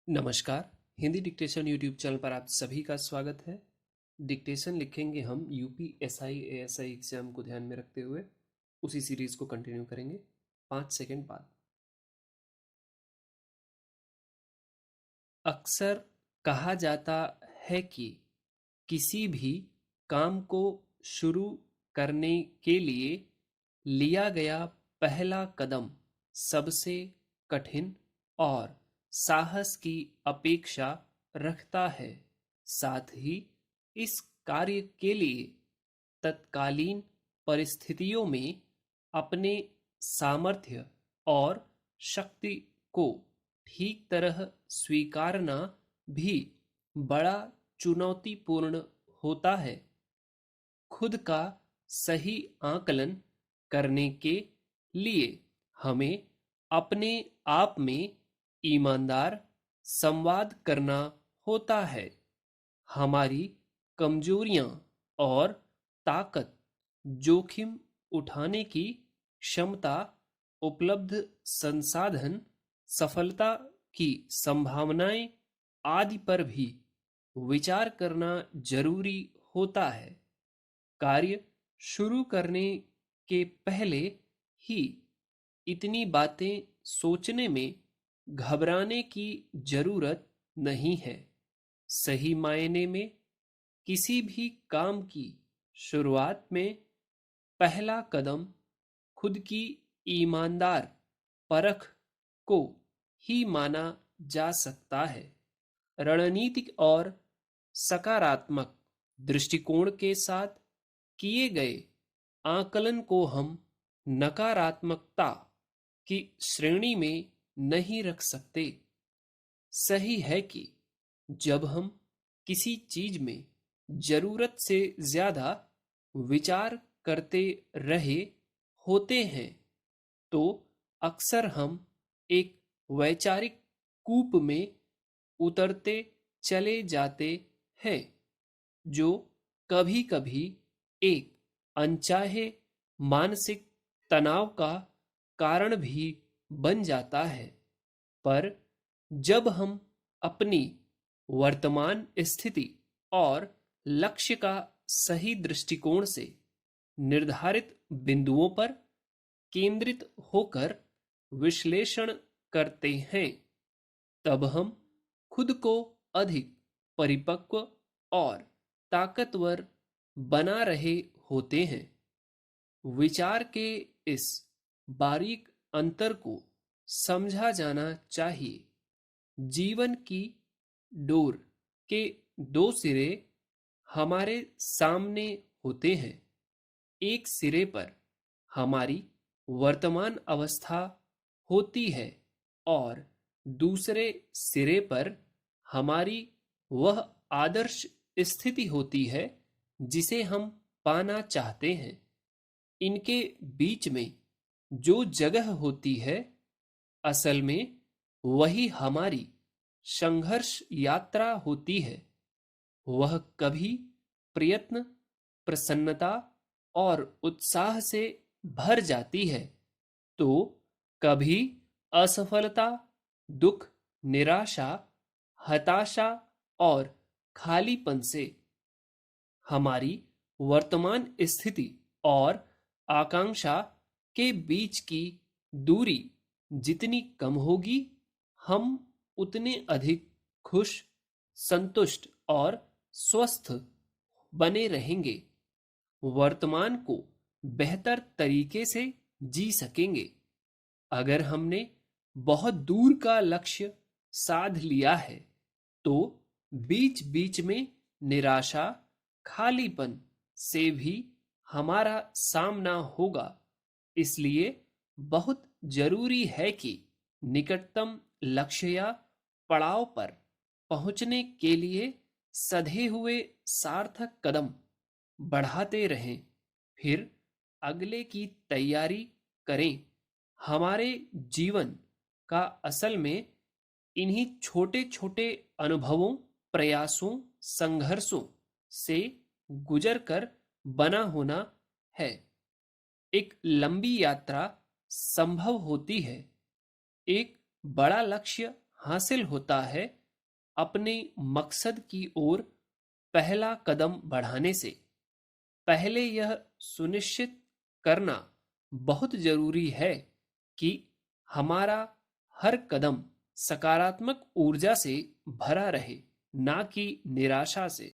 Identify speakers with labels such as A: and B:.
A: नमस्कार। Hindi dictation YouTube channel पर आप सभी का स्वागत है। डिक्टेशन लिखेंगे हम यूपी एसआई एएसआई एग्जाम को ध्यान में रखते हुए उसी सीरीज को कंटिन्यू करेंगे 5 सेकंड बाद। अक्सर कहा जाता है कि किसी भी काम को शुरू करने के लिए लिया गया पहला कदम सबसे कठिन और साहस की अपेक्षा रखता है। साथ ही इस कार्य के लिए तत्कालीन परिस्थितियों में अपने सामर्थ्य और शक्ति को ठीक तरह स्वीकारना भी बड़ा चुनौतीपूर्ण होता है। खुद का सही आकलन करने के लिए हमें अपने आप में ईमानदार संवाद करना होता है। हमारी कमजोरियां और ताकत, जोखिम उठाने की क्षमता, उपलब्ध संसाधन, सफलता की संभावनाएं आदि पर भी विचार करना जरूरी होता है। कार्य शुरू करने के पहले ही इतनी बातें सोचने में घबराने की जरूरत नहीं है। सही मायने में किसी भी काम की शुरुआत में पहला कदम खुद की ईमानदार परख को ही माना जा सकता है। रणनीतिक और सकारात्मक दृष्टिकोण के साथ किए गए आकलन को हम नकारात्मकता की श्रेणी में नहीं रख सकते। सही है कि जब हम किसी चीज में जरूरत से ज्यादा विचार करते रहे होते हैं तो अक्सर हम एक वैचारिक कूप में उतरते चले जाते हैं, जो कभी कभी एक अनचाहे मानसिक तनाव का कारण भी बन जाता है। पर जब हम अपनी वर्तमान स्थिति और लक्ष्य का सही दृष्टिकोण से निर्धारित बिंदुओं पर केंद्रित होकर विश्लेषण करते हैं, तब हम खुद को अधिक परिपक्व और ताकतवर बना रहे होते हैं। विचार के इस बारीक अंतर को समझा जाना चाहिए। जीवन की डोर के दो सिरे हमारे सामने होते हैं। एक सिरे पर हमारी वर्तमान अवस्था होती है और दूसरे सिरे पर हमारी वह आदर्श स्थिति होती है जिसे हम पाना चाहते हैं। इनके बीच में जो जगह होती है, असल में वही हमारी संघर्ष यात्रा होती है। वह कभी प्रयत्न, प्रसन्नता और उत्साह से भर जाती है तो कभी असफलता, दुख, निराशा, हताशा और खालीपन से। हमारी वर्तमान स्थिति और आकांक्षा के बीच की दूरी जितनी कम होगी, हम उतने अधिक खुश, संतुष्ट और स्वस्थ बने रहेंगे। वर्तमान को बेहतर तरीके से जी सकेंगे। अगर हमने बहुत दूर का लक्ष्य साध लिया है तो बीच बीच में निराशा, खालीपन से भी हमारा सामना होगा। इसलिए बहुत जरूरी है कि निकटतम लक्ष्य या पड़ाव पर पहुंचने के लिए सधे हुए सार्थक कदम बढ़ाते रहें, फिर अगले की तैयारी करें। हमारे जीवन का असल में इन्हीं छोटे छोटे अनुभवों, प्रयासों, संघर्षों से गुजर कर बना होना है। एक लंबी यात्रा संभव होती है। एक बड़ा लक्ष्य हासिल होता है अपने मकसद की ओर पहला कदम बढ़ाने से। पहले यह सुनिश्चित करना बहुत जरूरी है कि हमारा हर कदम सकारात्मक ऊर्जा से भरा रहे, ना कि निराशा से।